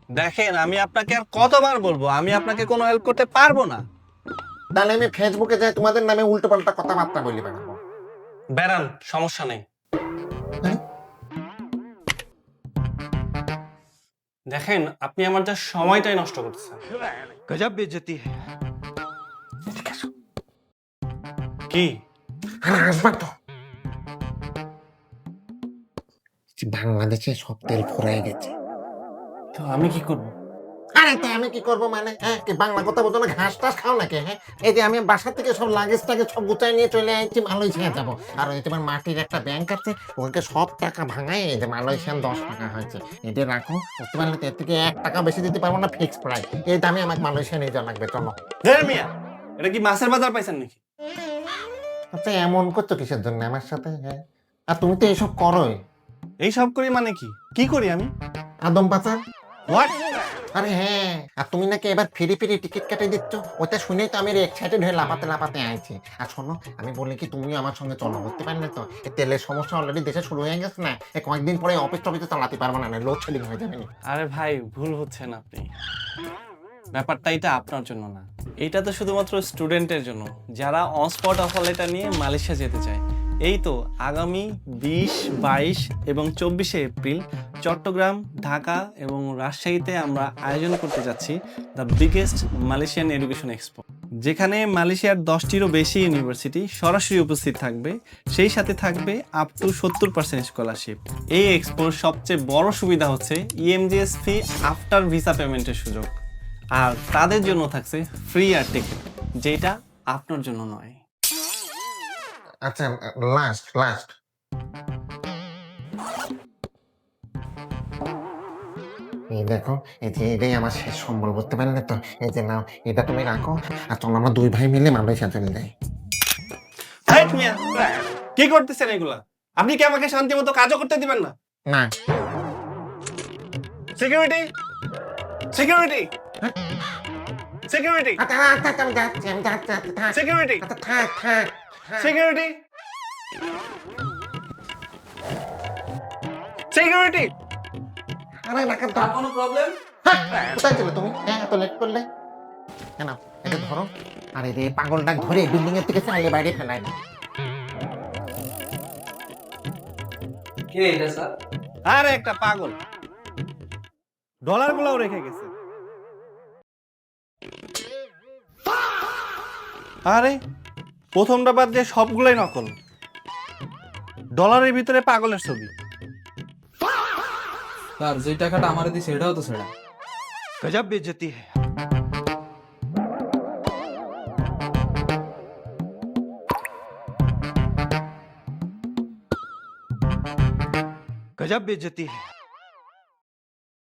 দেখেন আমি আপনাকে আর কতবার বলবো আমি আপনাকে কোনো হেল্প করতে পারবো না। তাহলে আমি ফেসবুকে যাই তোমাদের নামে উল্টো পাল্টা কথাবার্তা বলি বেড়াবো। বেরান, সমস্যা নেই। হ্যাঁ? দেখেন আপনি আমার যা সময়টাই নষ্ট করতেছেন। गजब बेइज्जती है। কি? আরে আসবা তো। বাংলাদেশে সব তেল ফুরাই গেছে। তো আমি কি করব? আরে তা আমি কি করবো মানে, হ্যাঁ কি বাংলা কথা বলতো না, ঘাস টাস খাও নাকি? হ্যাঁ, এই যে আমি বাসা থেকে সব লাগেজ টাগেজ সব গুছাই নিয়ে চলে আসছি মালয়েশিয়া যাবো। আর ওই তোমার মাটির একটা ব্যাংক আছে, ওকে সব টাকা ভাঙায় এই যে মালয়েশিয়ান 10 টাকা হয়েছে, এটা রাখো। বুঝতে পারলে তো, এর থেকে 1 টাকা বেশি দিতে পারবো না, ফিক্স প্রাইস। এই দামে আমাকে মালয়েশিয়া নিয়ে যাওয়া লাগবে, চলো। ধের মিয়া, এটা কি মাছের বাজার পাইছেন নাকি? আচ্ছা এমন করছো কিসের জন্য আমার সাথে? হ্যাঁ, আর তুমি তো এইসব করোই। এই সব করি মানে কি? কি করি আমি? আদম পাচার। হোয়াট? আরে হ্যাঁ, আর তুমি নাকি এবার ফিরি ফিরি টিকিট কেটে দিচ্ছ, ওটা শুনেই তো আমি এক্সাইটেড হয়ে লাপাতে লাপাতে আইছি। আর শোনো, আমি বলি কি তুমিও আমার সঙ্গে চলো, বুঝতে পারলে তো? এই তেলের সমস্যা অলরেডি দেশে শুরু হয়ে গেছে না, এই কয়েকদিন পরে অফিস টফিসে চালাতে পারবো না, লোডশেডিং হয়ে যাবে না। আরে ভাই ভুল হচ্ছেন আপনি। ব্যাপারটা এটা আপনার জন্য না, এটা তো শুধুমাত্র স্টুডেন্টের জন্য যারা অন স্পট অফার লেটার নিয়ে মালয়েশিয়া যেতে চায়। এই তো আগামী 20, 22 এবং 24শে এপ্রিল চট্টগ্রাম, ঢাকা এবং রাজশাহীতে আমরা আয়োজন করতে যাচ্ছি the biggest Malaysian education expo, যেখানে মালয়েশিয়ার 10টিরও বেশি ইউনিভার্সিটি সরাসরি উপস্থিত থাকবে। সেই সাথে থাকবে আপ টু 70% স্কলারশিপ। এই এক্সপোর সবচেয়ে বড় সুবিধা হচ্ছে ইএমজিএস ফি আফটার ভিসা পেমেন্টের সুযোগ, আর তাদের জন্য থাকছে ফ্রি এয়ার টিকিট, যেটা আপনার জন্য নয়। আচ্ছা, লাস্ট এই দেখো, এই যে এটাই আমার শেষ সম্বল, বুঝতে পারলে তো? এই যে নাও, এটা তুমি রাখো, আর চলো আমরা 2 ভাই মিলে মালয়েশিয়া চলে যাই। হাইট মিয়া, কি করতেছেন এগুলা? আপনি কি আমাকে শান্তি মতো কাজও করতে দিবেন না? না। সিকিউরিটি, সিকিউরিটি, সিকিউরিটি, আচ্ছা আচ্ছা, আমি যাচ্ছি, আমি যাচ্ছি, আচ্ছা, থাক। সিকিউরিটি, আচ্ছা থাক থাক থাক। Security, security. আরে রাখা দাও। কোনো প্রবলেম? হ্যাঁ, কোথায় ছিলে তুমি? হ্যাঁ, এত লেট করলে কেন? এটা ধরো, আর এই যে পাগলটা ধরে বিল্ডিং এর থেকে চাইলে বাইরে ফেলাই না। কে এটা স্যার? আরে একটা পাগল, ডলারগুলোও রেখে গেছে। আরে প্রথমটা বাদ দিয়ে সবগুলোই নকল, ডলারের ভিতরে পাগলের ছবি। স্যার যে টাকাটা আমারে দিছে এটাও তো সেটা। गजब बेइज्जती है। गजब बेइज्जती है।